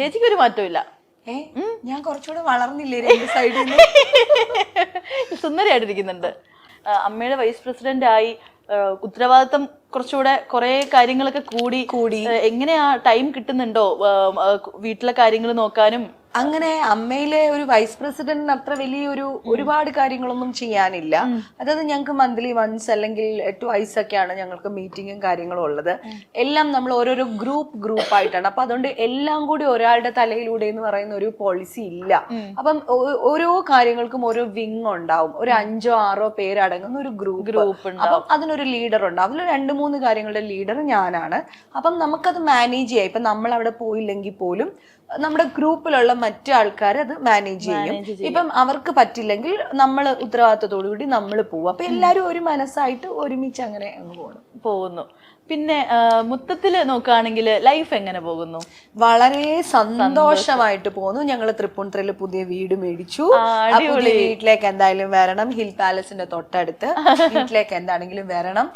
ചേച്ചിക്ക് ഒരു മാറ്റവും ഇല്ല. ഞാൻ കുറച്ചുകൂടെ വളർന്നില്ലേ രണ്ട് സൈഡിൽ നിന്ന്? സുന്ദരിയായിട്ടിരിക്കുന്നുണ്ട്. അമ്മയുടെ വൈസ് പ്രസിഡന്റ് ആയി, ഉത്തരവാദിത്തം കുറച്ചുകൂടെ കുറെ കാര്യങ്ങളൊക്കെ കൂടി എങ്ങനെയാ ടൈം കിട്ടുന്നുണ്ടോ വീട്ടിലെ കാര്യങ്ങൾ നോക്കാനും? അങ്ങനെ അമ്മയിലെ ഒരു വൈസ് പ്രസിഡന്റിന് അത്ര വലിയൊരു ഒരുപാട് കാര്യങ്ങളൊന്നും ചെയ്യാനില്ല. അതായത് ഞങ്ങൾക്ക് മന്ത്ലി വൺസ് അല്ലെങ്കിൽ ട്വൈസ് ഒക്കെയാണ് ഞങ്ങൾക്ക് മീറ്റിങ്ങും കാര്യങ്ങളും ഉള്ളത്. എല്ലാം നമ്മൾ ഓരോരോ ഗ്രൂപ്പ് ആയിട്ടാണ്. അപ്പൊ അതുകൊണ്ട് എല്ലാം കൂടി ഒരാളുടെ തലയിലൂടെ എന്ന് പറയുന്ന ഒരു പോളിസി ഇല്ല. അപ്പം ഓരോ കാര്യങ്ങൾക്കും ഓരോ വിങ് ഉണ്ടാവും. ഒരു 5 or 6 പേരടങ്ങുന്ന ഒരു ഗ്രൂപ്പ്. അപ്പം അതിനൊരു ലീഡർ ഉണ്ടാവും. അതിൽ 2-3 കാര്യങ്ങളുടെ ലീഡർ ഞാനാണ്. അപ്പം നമുക്കത് മാനേജ് ചെയ്യാം. ഇപ്പൊ നമ്മൾ അവിടെ പോയില്ലെങ്കിൽ പോലും നമ്മുടെ ഗ്രൂപ്പിലുള്ള മറ്റു ആൾക്കാർ അത് മാനേജ് ചെയ്യും. ഇപ്പം അവർക്ക് പറ്റില്ലെങ്കിൽ നമ്മൾ ഉത്തരവാദിത്തത്തോടു കൂടി നമ്മൾ പോകും. അപ്പൊ എല്ലാരും ഒരു മനസ്സായിട്ട് ഒരുമിച്ച് അങ്ങനെ അങ്ങ് പോകുന്നു. പിന്നെ മൊത്തത്തില് നോക്കുകയാണെങ്കിൽ ലൈഫ് എങ്ങനെ പോകുന്നു? വളരെ സന്തോഷമായിട്ട് പോകുന്നു. ഞങ്ങള് തൃപ്പൂണിത്തുറയിൽ പുതിയ വീട് മേടിച്ചു. പുതിയ വീട്ടിലേക്ക് എന്തായാലും വരണം. ഹിൽ പാലസിന്റെ തൊട്ടടുത്ത് വീട്ടിലേക്ക് എന്താണെങ്കിലും വരണം.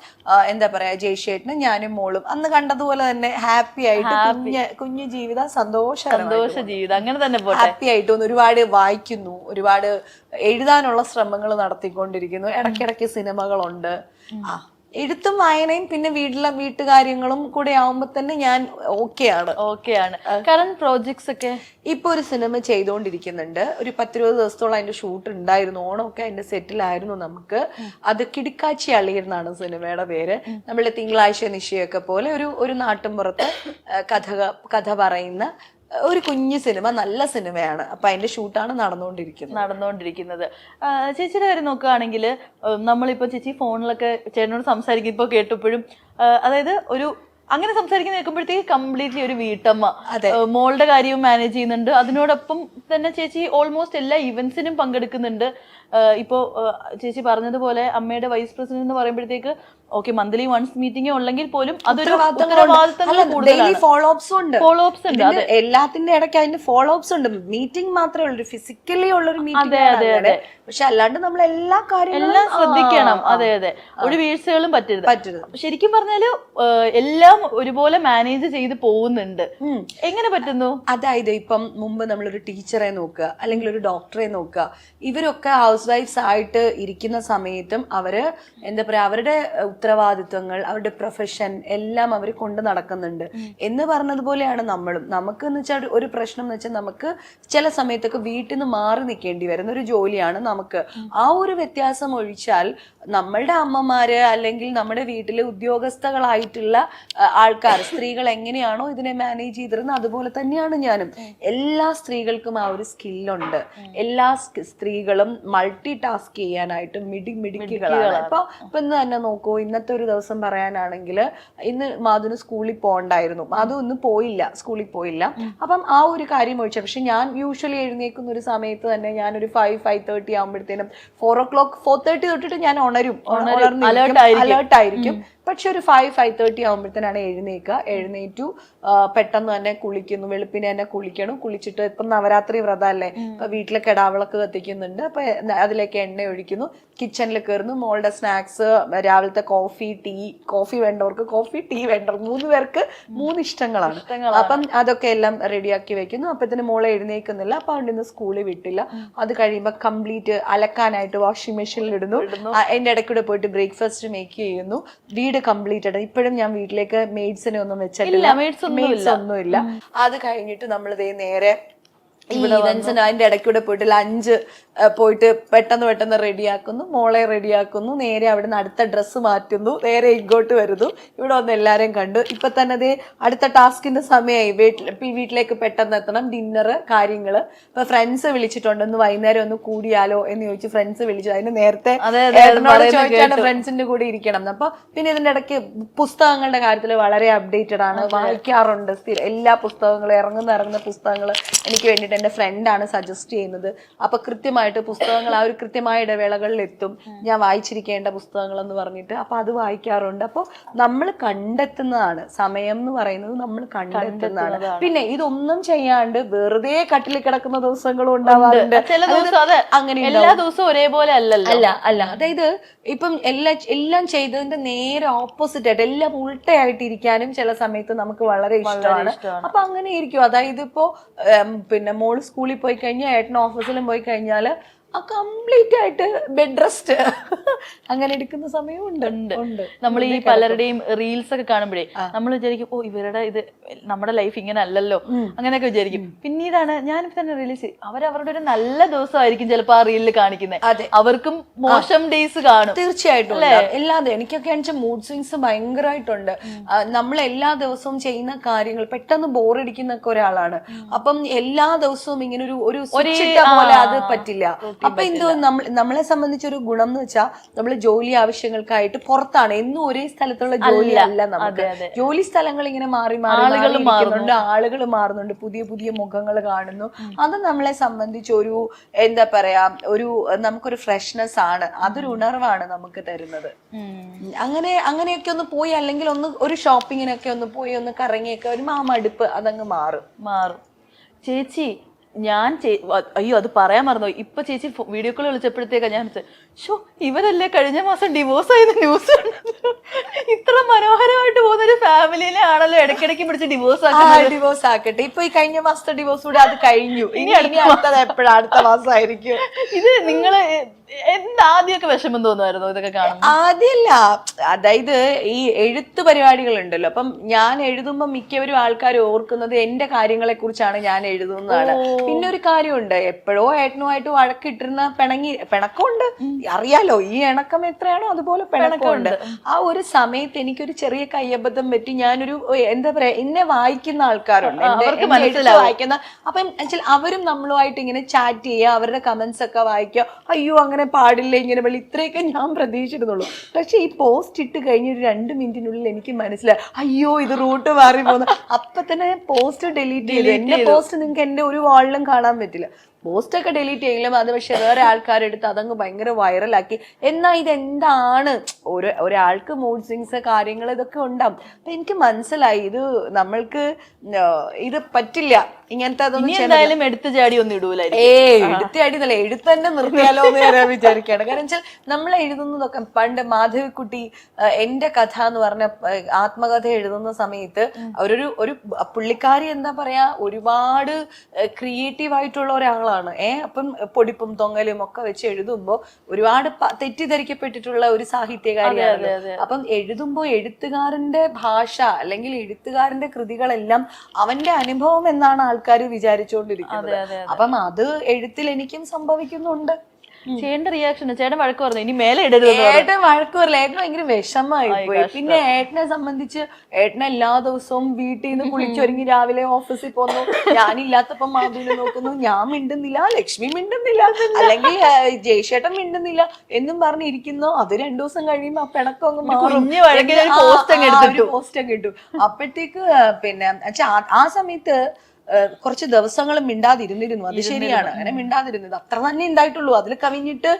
എന്താ പറയാ, ജയ്ഷേട്ടനും ഞാനും മോളും അന്ന് കണ്ടതുപോലെ തന്നെ ഹാപ്പി ആയിട്ട് കുഞ്ഞു ജീവിതം സന്തോഷ ജീവിതം അങ്ങനെ തന്നെ ഹാപ്പി ആയിട്ട് ഒരുപാട് വായിക്കുന്നു, ഒരുപാട് എഴുതാനുള്ള ശ്രമങ്ങൾ നടത്തിക്കൊണ്ടിരിക്കുന്നു. ഇടയ്ക്കിടയ്ക്ക് സിനിമകളുണ്ട്. എഴുത്തും വായനയും പിന്നെ വീട്ടുകാര്യങ്ങളും കൂടെ ആവുമ്പോ തന്നെ ഞാൻ ഓക്കെയാണ്. കറന്റ് പ്രോജക്ട്സ് ഒക്കെ ഇപ്പൊ ഒരു സിനിമ ചെയ്തുകൊണ്ടിരിക്കുന്നുണ്ട്. ഒരു 10-20 ദിവസത്തോളം അതിന്റെ ഷൂട്ട് ഉണ്ടായിരുന്നു. ഓണമൊക്കെ അതിന്റെ സെറ്റിലായിരുന്നു. നമുക്ക് അത് കിടക്കാച്ചി അളിയെന്നാണ് സിനിമയുടെ പേര്. നമ്മള് തിങ്കളാഴ്ച നിശ്ചയൊക്കെ പോലെ ഒരു നാട്ടിൻപുറത്ത് കഥ പറയുന്ന ഒരു കുഞ്ഞു സിനിമ, നല്ല സിനിമയാണ്. അപ്പൊ അതിന്റെ ഷൂട്ടാണ് നടന്നുകൊണ്ടിരിക്കുന്നത്. ചേച്ചിയുടെ കാര്യം നോക്കുകയാണെങ്കിൽ നമ്മളിപ്പോ ചേച്ചി ഫോണിലൊക്കെ ചേട്ടനോട് സംസാരിക്കുമ്പോ കേട്ടപ്പോഴും അതായത് അങ്ങനെ സംസാരിക്കുന്ന കേൾക്കുമ്പോഴത്തേക്ക് കംപ്ലീറ്റ്ലി ഒരു വീട്ടമ്മ, മോളുടെ കാര്യവും മാനേജ് ചെയ്യുന്നുണ്ട്. അതിനോടൊപ്പം തന്നെ ചേച്ചി ഓൾമോസ്റ്റ് എല്ലാ ഇവന്റ്സിനും പങ്കെടുക്കുന്നുണ്ട്. ഇപ്പോ ചേച്ചി പറഞ്ഞതുപോലെ അമ്മയുടെ വൈസ് പ്രസിഡന്റ് എന്ന് പറയുമ്പോഴത്തേക്ക് ഓക്കെ മന്ത്ലി വൺസ് മീറ്റിംഗ് ഉള്ളെങ്കിൽ പോലും അതൊരു ഫോളോ അപ്സ് ഉണ്ട്. എല്ലാത്തിന്റെ ഇടയ്ക്ക് അതിന്റെ ഫോളോ അപ്സ് ഉണ്ട്. മീറ്റിംഗ് മാത്രമേ ഉള്ളൂ, ഫിസിക്കലി ഉള്ളൊരു മീറ്റിംഗ്. പക്ഷെ അല്ലാണ്ട് നമ്മൾ എല്ലാ കാര്യങ്ങളും ശ്രദ്ധിക്കണം. അതെ, ഒരു വീഴ്ചകളും പറ്റരുത്. ശരിക്കും പറഞ്ഞാല് എല്ലാം ഒരുപോലെ മാനേജ് ചെയ്ത് പോകുന്നുണ്ട്. എങ്ങനെ പറ്റുന്നു? അതായത് ഇപ്പം മുമ്പ് നമ്മളൊരു ടീച്ചറെ നോക്കുക, അല്ലെങ്കിൽ ഒരു ഡോക്ടറെ നോക്കുക. ഇവരൊക്കെ ഹൗസ് വൈഫ്സ് ആയിട്ട് ഇരിക്കുന്ന സമയത്തും അവര് എന്താ പറയാ, അവരുടെ ഉത്തരവാദിത്വങ്ങൾ, അവരുടെ പ്രൊഫഷൻ എല്ലാം അവർ കൊണ്ട് നടക്കുന്നുണ്ട്. എന്ന് പറഞ്ഞതുപോലെയാണ് നമ്മളും. നമുക്ക് എന്ന് വെച്ചാൽ ഒരു പ്രശ്നം എന്ന് വെച്ചാൽ നമുക്ക് ചില സമയത്തൊക്കെ വീട്ടിൽ നിന്ന് മാറി നിൽക്കേണ്ടി വരുന്ന ഒരു ജോലിയാണ് നമുക്ക്. ആ ഒരു വ്യത്യാസം ഒഴിച്ചാൽ നമ്മളുടെ അമ്മമാര് അല്ലെങ്കിൽ നമ്മുടെ വീട്ടിലെ ഉദ്യോഗസ്ഥകളായിട്ടുള്ള ആൾക്കാർ, സ്ത്രീകൾ എങ്ങനെയാണോ ഇതിനെ മാനേജ് ചെയ്തിരുന്നത് അതുപോലെ തന്നെയാണ് ഞാനും. എല്ലാ സ്ത്രീകൾക്കും ആ ഒരു സ്കില്ലുണ്ട്. എല്ലാ സ്ത്രീകളും മൾട്ടി ടാസ്ക് ചെയ്യാനായിട്ട് മിടുക്കികളാണ്. ഇപ്പൊ ഇന്ന് തന്നെ നോക്കൂ, ഇന്നത്തെ ഒരു ദിവസം പറയാനാണെങ്കിൽ ഇന്ന് മാധുന് സ്കൂളിൽ പോകണ്ടായിരുന്നു. മാധു ഇന്ന് സ്കൂളിൽ പോയില്ല. അപ്പം ആ ഒരു കാര്യം ഒഴിച്ച, പക്ഷെ ഞാൻ യൂഷ്വലി എഴുന്നേക്കുന്ന ഒരു സമയത്ത് തന്നെ ഞാനൊരു 5:30 ആകുമ്പോഴത്തേനും 4:30 തൊട്ടിട്ട് ഞാൻ അലേർട്ടായിരിക്കും. പക്ഷെ ഒരു 5:30 ആകുമ്പോഴത്തേനാണ് എഴുന്നേറ്റു പെട്ടെന്ന് തന്നെ കുളിക്കുന്നു. വെളുപ്പിനെ തന്നെ കുളിച്ചിട്ട് ഇപ്പം നവരാത്രി വ്രതം അല്ലേ, ഇപ്പൊ വീട്ടിലെ കിടാവിളക്ക് കത്തിക്കുന്നുണ്ട്. അപ്പൊ അതിലേക്ക് എണ്ണ ഒഴിക്കുന്നു, കിച്ചണിൽ കയറുന്നു. മോളുടെ സ്നാക്സ്, രാവിലത്തെ കോഫി വേണ്ടവർക്ക് കോഫി, ടീ വേണ്ടവർക്ക് 3 പേർക്ക് 3 ഇഷ്ടങ്ങളാണ്. അപ്പം അതൊക്കെ എല്ലാം റെഡിയാക്കി വെക്കുന്നു. അപ്പത്തിന് മോളെ എഴുന്നേക്കുന്നില്ല. അപ്പൊ അതുകൊണ്ട് ഇന്ന് സ്കൂളിൽ വിട്ടില്ല. അത് കഴിയുമ്പോ കംപ്ലീറ്റ് അലക്കാനായിട്ട് വാഷിംഗ് മെഷീനിൽ ഇടുന്നു. അതിന്റെ ഇടയ്ക്കൂടെ പോയിട്ട് ബ്രേക്ക്ഫാസ്റ്റ് മേക്ക് ചെയ്യുന്നു. വീട് കംപ്ലീറ്റഡ്. ഇപ്പോഴും ഞാൻ വീട്ടിലേക്ക് മെയ്ഡ്സിനെ ഒന്നും വെച്ചിട്ടില്ല, മെയ്ഡ്സ് ഒന്നുമില്ല. അത് കഴിഞ്ഞിട്ട് നമ്മൾ നേരെ ഈവൻസിന് അതിന്റെ ഇടയ്ക്കൂടെ പോയിട്ട് ലഞ്ച് പോയിട്ട് പെട്ടെന്ന് റെഡിയാക്കുന്നു. മോളെ റെഡിയാക്കുന്നു. നേരെ അവിടെ നിന്ന് അടുത്ത ഡ്രസ്സ് മാറ്റുന്നു. നേരെ ഇങ്ങോട്ട് വരുന്നു. ഇവിടെ വന്ന് എല്ലാരെയും കണ്ടു. ഇപ്പൊ തന്നെ അടുത്ത ടാസ്കിന്റെ സമയമായി. വീട്ടിലേക്ക് പെട്ടെന്ന് എത്തണം. ഡിന്നറ് കാര്യങ്ങള്. ഇപ്പൊ ഫ്രണ്ട്സ് വിളിച്ചിട്ടുണ്ട്, വൈകുന്നേരം ഒന്ന് കൂടിയാലോ എന്ന് ചോദിച്ചു. ഫ്രണ്ട്സ് വിളിച്ചു. അതിന് നേരത്തെ ചോദിച്ചാണ് ഫ്രണ്ട്സിന്റെ കൂടെ ഇരിക്കണം. അപ്പൊ പിന്നെ ഇതിന്റെ ഇടയ്ക്ക് പുസ്തകങ്ങളുടെ കാര്യത്തിൽ വളരെ അപ്ഡേറ്റഡ് ആണ്, വായിക്കാറുണ്ട്. എല്ലാ പുസ്തകങ്ങളും ഇറങ്ങുന്ന പുസ്തകങ്ങൾ എനിക്ക് വേണ്ടിയിട്ട് കൃത്യമായിട്ട് എൻ്റെ ഫ്രണ്ടാണ് സജസ്റ്റ് ചെയ്യുന്നത്. അപ്പൊ കൃത്യമായിട്ട് പുസ്തകങ്ങൾ ആ ഒരു കൃത്യമായ ഇടവേളകളിൽ എത്തും, ഞാൻ വായിച്ചിരിക്കേണ്ട പുസ്തകങ്ങൾ എന്ന് പറഞ്ഞിട്ട്. അപ്പൊ അത് വായിക്കാറുണ്ട്. അപ്പോൾ നമ്മൾ കണ്ടെത്തുന്നതാണ് സമയം എന്ന് പറയുന്നത്, നമ്മൾ കണ്ടെത്തുന്നതാണ്. പിന്നെ ഇതൊന്നും ചെയ്യാണ്ട് വെറുതെ കട്ടിൽ കിടക്കുന്ന ദിവസങ്ങളും ഉണ്ടാവാറുണ്ട്. ചില ദിവസം അത് അങ്ങനെ എല്ലാ ദിവസവും ഒരേപോലെ അല്ലല്ലോ. അല്ല അതായത് ഇപ്പം എല്ലാം ചെയ്തതിന്റെ നേരെ ഓപ്പോസിറ്റ് ആയിട്ട് എല്ലാം ഉൾട്ടയായിട്ട് ഇരിക്കാനും ചില സമയത്ത് നമുക്ക് വളരെ ഇഷ്ടമാണ്. അപ്പൊ അങ്ങനെ ഇരിക്കും. അതായത് ഇപ്പോ പിന്നെ മോള് സ്കൂളിൽ പോയി കഴിഞ്ഞാൽ ഏട്ടൻ ഓഫീസിലും പോയി കഴിഞ്ഞാല് കംപ്ലീറ്റ് ആയിട്ട് ബെഡ് റെസ്റ്റ് അങ്ങനെ എടുക്കുന്ന സമയമുണ്ട്. നമ്മൾ ഈ പലരുടെയും റീൽസ് ഒക്കെ കാണുമ്പോഴേ നമ്മൾ വിചാരിക്കും ഓ ഇവരുടെ ഇത് നമ്മുടെ ലൈഫ് ഇങ്ങനെ അല്ലല്ലോ അങ്ങനെയൊക്കെ വിചാരിക്കും. പിന്നീടാണ് ഞാനിപ്പോ തന്നെ റിയലൈസ് അവരവരുടെ ഒരു നല്ല ദിവസമായിരിക്കും ചിലപ്പോ ആ റീലിൽ കാണിക്കുന്നത്. അവർക്കും മോശം ഡേയ്സ് കാണും. തീർച്ചയായിട്ടും എല്ലാതും. എനിക്കൊക്കെ ആണെച്ചാൽ മൂഡ് സ്വിങ്സ് ഭയങ്കരമായിട്ടുണ്ട്. നമ്മൾ എല്ലാ ദിവസവും ചെയ്യുന്ന കാര്യങ്ങൾ പെട്ടെന്ന് ബോറടിക്കുന്നൊക്കെ ഒരാളാണ്. അപ്പം എല്ലാ ദിവസവും ഇങ്ങനെ ഒരു പോലെ അത് പറ്റില്ല. അപ്പൊ എന്തോ നമ്മളെ സംബന്ധിച്ചൊരു ഗുണം എന്ന് വെച്ചാൽ നമ്മൾ ജോലി ആവശ്യങ്ങൾക്കായിട്ട് പുറത്താണ്, എന്നും ഒരേ സ്ഥലത്തുള്ള ജോലി അല്ല നമുക്ക്. ജോലി സ്ഥലങ്ങൾ ഇങ്ങനെ മാറി മാറുന്നുണ്ട്, ആളുകൾ മാറുന്നുണ്ട്, പുതിയ പുതിയ മുഖങ്ങൾ കാണുന്നു. അത് നമ്മളെ സംബന്ധിച്ച് ഒരു എന്താ പറയാ നമുക്കൊരു ഫ്രഷ്നെസ് ആണ്, അതൊരു ഉണർവാണ് നമുക്ക് തരുന്നത്. അങ്ങനെയൊക്കെ ഒന്ന് പോയി, അല്ലെങ്കിൽ ഒരു ഷോപ്പിങ്ങിനൊക്കെ ഒന്ന് പോയി ഒന്ന് കറങ്ങിയൊക്കെ ഒരു മടുപ്പ് അതങ്ങ് മാറും. ചേച്ചി അയ്യോ അത് പറയാൻ മറന്നു. ഇപ്പൊ ചേച്ചി വീഡിയോ കോൾ വിളിച്ചപ്പോഴത്തേക്കാ ഞാൻ ഇവരല്ലേ കഴിഞ്ഞ മാസം ഡിവോഴ്സ് ആയത് ന്യൂസ്. ഇത്ര മനോഹരമായിട്ട് പോകുന്ന ഒരു ഫാമിലിയിലെ ആണല്ലോ ഇടയ്ക്കിടയ്ക്ക് പിടിച്ച് ഡിവോഴ്സ് ആക്കട്ടെ. ഇപ്പൊ ഈ കഴിഞ്ഞ മാസത്തെ ഡിവോഴ്സ് കൂടെ അത് കഴിഞ്ഞു. ഇനി അടുത്തത് എപ്പോഴാണ്? അടുത്ത മാസമായിരിക്കും. ഇത് നിങ്ങള് ആദ്യമൊക്കെ വിഷമം തോന്നുമായിരുന്നു ഇതൊക്കെ കാണും? ആദ്യമല്ല, അതായത് ഈ എഴുത്ത് പരിപാടികൾ ഉണ്ടല്ലോ, അപ്പം ഞാൻ എഴുതുമ്പോ മിക്കവരും ആൾക്കാർ ഓർക്കുന്നത് എന്റെ കാര്യങ്ങളെ കുറിച്ചാണ് ഞാൻ എഴുതുന്നതാണ്. പിന്നെ ഒരു കാര്യമുണ്ട്, എപ്പോഴോ ഏട്ടനുമായിട്ട് വഴക്കിട്ടിരുന്ന പിണക്കമുണ്ട്, അറിയാലോ ഈ ഇണക്കം എത്രയാണോ അതുപോലെ പിണക്കമുണ്ട്. ആ ഒരു സമയത്ത് എനിക്കൊരു ചെറിയ കയ്യബദ്ധം പറ്റി ഞാനൊരു എന്താ പറയാ എന്നെ വായിക്കുന്ന ആൾക്കാരുണ്ട്, വായിക്കുന്ന. അപ്പം അവരും നമ്മളുമായിട്ട് ഇങ്ങനെ ചാറ്റ് ചെയ്യുക, അവരുടെ കമന്റ്സ് ഒക്കെ വായിക്കുക, അയ്യോ അങ്ങനെ പാടില്ല ഇങ്ങനെ വെള്ളി, ഇത്രയൊക്കെ ഞാൻ പ്രതീക്ഷിച്ചിരുന്നുള്ളൂ. പക്ഷെ ഈ പോസ്റ്റ് ഇട്ട് കഴിഞ്ഞ ഒരു 2 മിനിറ്റിനുള്ളിൽ എനിക്ക് മനസ്സിലായി അയ്യോ ഇത് റൂട്ട് മാറി പോകുന്നു. അപ്പൊ തന്നെ പോസ്റ്റ് ഡിലീറ്റ് ചെയ്തു. എന്റെ പോസ്റ്റ് നിങ്ങൾക്ക് എന്റെ ഒരു വാളിലും കാണാൻ പറ്റില്ല. പോസ്റ്റ് ഒക്കെ ഡിലീറ്റ് ചെയ്യെങ്കിലും അത് പക്ഷെ വേറെ ആൾക്കാരെടുത്ത് അതങ്ങ് ഭയങ്കര വൈറലാക്കി. എന്നാ ഇതെന്താണ് ഒരാൾക്ക് മൂഡ് സ്വിങ്സ് കാര്യങ്ങൾ ഇതൊക്കെ ഉണ്ടാവും. അപ്പൊ എനിക്ക് മനസ്സിലായി ഇത് നമ്മൾക്ക് ഇത് പറ്റില്ല, ഇങ്ങനത്തെ അതൊന്നും എടുത്തു ചാടി ഒന്നും ഇടൂല. എടുത്തു ചാടി എന്നല്ല, എഴുത്ത് തന്നെ നിർത്തിയാലോ എന്ന് ഞാൻ വിചാരിക്കുകയാണ്. കാരണം വെച്ചാൽ നമ്മൾ എഴുതുന്നതൊക്കെ പണ്ട് മാധവിക്കുട്ടി എന്റെ കഥ എന്ന് പറഞ്ഞ ആത്മകഥ എഴുതുന്ന സമയത്ത് ഒരു പുള്ളിക്കാരി എന്താ പറയാ ഒരുപാട് ക്രിയേറ്റീവ് ആയിട്ടുള്ള ഒരാളാണ്. അപ്പം പൊടിപ്പും തൊങ്ങലും ഒക്കെ വെച്ച് എഴുതുമ്പോ ഒരുപാട് തെറ്റിദ്ധരിക്കപ്പെട്ടിട്ടുള്ള ഒരു സാഹിത്യകാരിയാണ്. അപ്പം എഴുതുമ്പോ എഴുത്തുകാരന്റെ ഭാഷ അല്ലെങ്കിൽ എഴുത്തുകാരന്റെ കൃതികളെല്ലാം അവന്റെ അനുഭവം എന്നാണ് ആൾക്കാർ വിചാരിച്ചുകൊണ്ടിരിക്കുന്നത്. അപ്പം അത് എഴുത്തിൽ എനിക്കും സംഭവിക്കുന്നുണ്ട്. ചേട്ടന്റെ റിയാക്ഷൻ, ചേട്ടൻ വഴക്ക് പറഞ്ഞു ഇനി മേലെ ഇടരുത്. ഏട്ടൻ വഴക്ക് പറയില്ല, ഏട്ടൻ ഭയങ്കര വിഷമായി പോയി. പിന്നെ ഏട്ടനെ സംബന്ധിച്ച് ഏട്ടൻ എല്ലാ ദിവസവും വീട്ടിൽ നിന്ന് കുളിച്ചൊരുങ്ങി രാവിലെ ഓഫീസിൽ പോന്നു, ഞാനില്ലാത്തപ്പം മാധുവിനെ നോക്കുന്നു, ഞാൻ മിണ്ടുന്നില്ല, ലക്ഷ്മി മിണ്ടുന്നില്ല, അല്ലെങ്കിൽ ജയശേട്ടൻ മിണ്ടുന്നില്ല എന്നും പറഞ്ഞിരിക്കുന്നു. അത് 2 ദിവസം കഴിയുമ്പോ ആ പിണക്കം അങ്ങ് മാറും, പോസ്റ്റ് ഒക്കെ ഇട്ടു. അപ്പോഴത്തേക്ക് പിന്നെ ആ സമയത്ത് കുറച്ച് ദിവസങ്ങൾ മിണ്ടാതിരുന്നിരുന്നു. അത് ശരിയാണ്, അങ്ങനെ മിണ്ടാതിരുന്നത് അത്ര തന്നെ ഉണ്ടായിട്ടുള്ളൂ. അതിൽ കവിഞ്ഞിട്ട്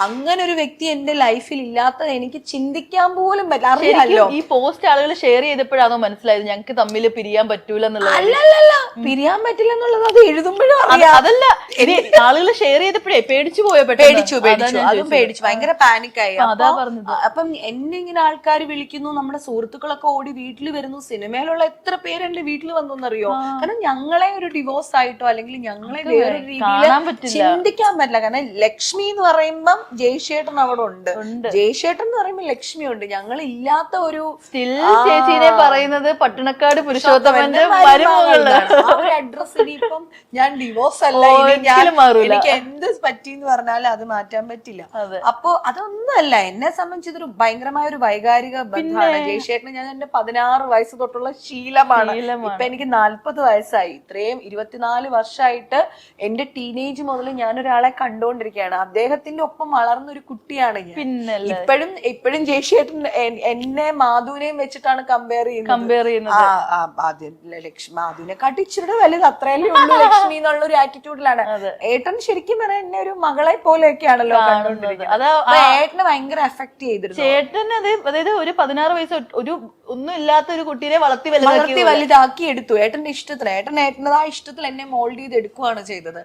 അങ്ങനെ ഒരു വ്യക്തി എന്റെ ലൈഫിൽ ഇല്ലാത്തത് എനിക്ക് ചിന്തിക്കാൻ പോലും പറ്റില്ല. അറിയാലോ ഈ പോസ്റ്റ് ആളുകൾ ഷെയർ ചെയ്തപ്പോഴാണോ മനസ്സിലായത് ഞങ്ങൾക്ക് തമ്മിൽ പിരിയാൻ പറ്റൂല എന്നുള്ളത്? അല്ലല്ല, പിരിയാൻ പറ്റില്ല എന്നുള്ളത് അത് എഴുതുമ്പോഴും അറിയാം. അതല്ല, ആളുകൾ ഷെയർ ചെയ്തപ്പോഴേ പേടിച്ചു പോയോ? അതും പേടിച്ചു, ഭയങ്കര പാനിക്കായി. അപ്പം എന്നെ ഇങ്ങനെ ആൾക്കാർ വിളിക്കുന്നു, നമ്മുടെ സുഹൃത്തുക്കളൊക്കെ ഓടി വീട്ടിൽ വരുന്നു. സിനിമയിലുള്ള എത്ര പേര് എന്റെ വീട്ടിൽ വന്നറിയോ? കാരണം ഞങ്ങളെ ഒരു ഡിവോഴ്സ് ആയിട്ടോ അല്ലെങ്കിൽ ഞങ്ങളെ വേറൊരു രീതിയിൽ ചിന്തിക്കാൻ പറ്റില്ല. കാരണം ലക്ഷ്മി എന്ന് പറയുമ്പം ജയശേട്ടൻ അവിടെ ഉണ്ട്, ജയശേട്ടൻ എന്ന് പറയുമ്പോൾ ലക്ഷ്മി ഉണ്ട്. ഞങ്ങൾ ഇല്ലാത്ത ഒരു ചേച്ചിനെ പറയുന്നത് പട്ടണക്കാട് പുരുഷോത്തമന്റെ അഡ്രസ്. ഇനിയിപ്പം ഞാൻ ഡിവോഴ്സ് അല്ല, എനിക്ക് എന്ത് പറ്റിന്ന് പറഞ്ഞാലും അത് മാറ്റാൻ പറ്റില്ല. അപ്പൊ അതൊന്നുമല്ല, എന്നെ സംബന്ധിച്ച് ഇതൊരു ഭയങ്കരമായ ഒരു വൈകാരിക ബന്ധമാണ്. ജയശേട്ടന് ഞാൻ എന്റെ 16 വയസ്സ് തൊട്ടുള്ള ശീലമാണ്. ഇപ്പൊ എനിക്ക് 40 വയസ്സായി. ഇത്രയും 24 വർഷമായിട്ട് എന്റെ ടീനേജ് മുതൽ ഞാനൊരാളെ കണ്ടുകൊണ്ടിരിക്കുകയാണ്. അദ്ദേഹത്തിന്റെ ഒപ്പം വളർന്ന ഒരു കുട്ടിയാണ് ഞാൻ. പിന്നല്ലേ ഇപ്പോഴും ജേഷിയേട്ടൻ എന്നെ മാധുവിനെയും വെച്ചിട്ടാണ് കമ്പയർ ചെയ്യുന്നത്. മാധുവിനെ കാട്ടി ഇച്ചിരി വലുത് അത്രയല്ലേ ഉള്ളൂ ലക്ഷ്മി എന്നുള്ള ഒരു ആറ്റിറ്റ്യൂഡിലാണ്. ഏട്ടൻ ശരിക്കും പറഞ്ഞാൽ എന്നെ ഒരു മകളെ പോലെയൊക്കെയാണല്ലോ കണ്ടുകൊണ്ടിരിക്കുന്നത്. ഏട്ടനെ ഭയങ്കര എഫക്ട് ചെയ്തിരുന്നു. ചേട്ടൻ അതായത് ഒരു 16 വയസ്സ് ഒരു ഒന്നും ഇല്ലാത്ത ഒരു കുട്ടീനെ വളർത്തി വലുതാക്കി എടുത്തു ഏട്ടന്റെ ഇഷ്ടത്തിന്. ഏട്ടൻ്റെതായ ഇഷ്ടത്തിൽ എന്നെ മോൾഡ് ചെയ്ത് എടുക്കുകയാണ് ചെയ്തത്.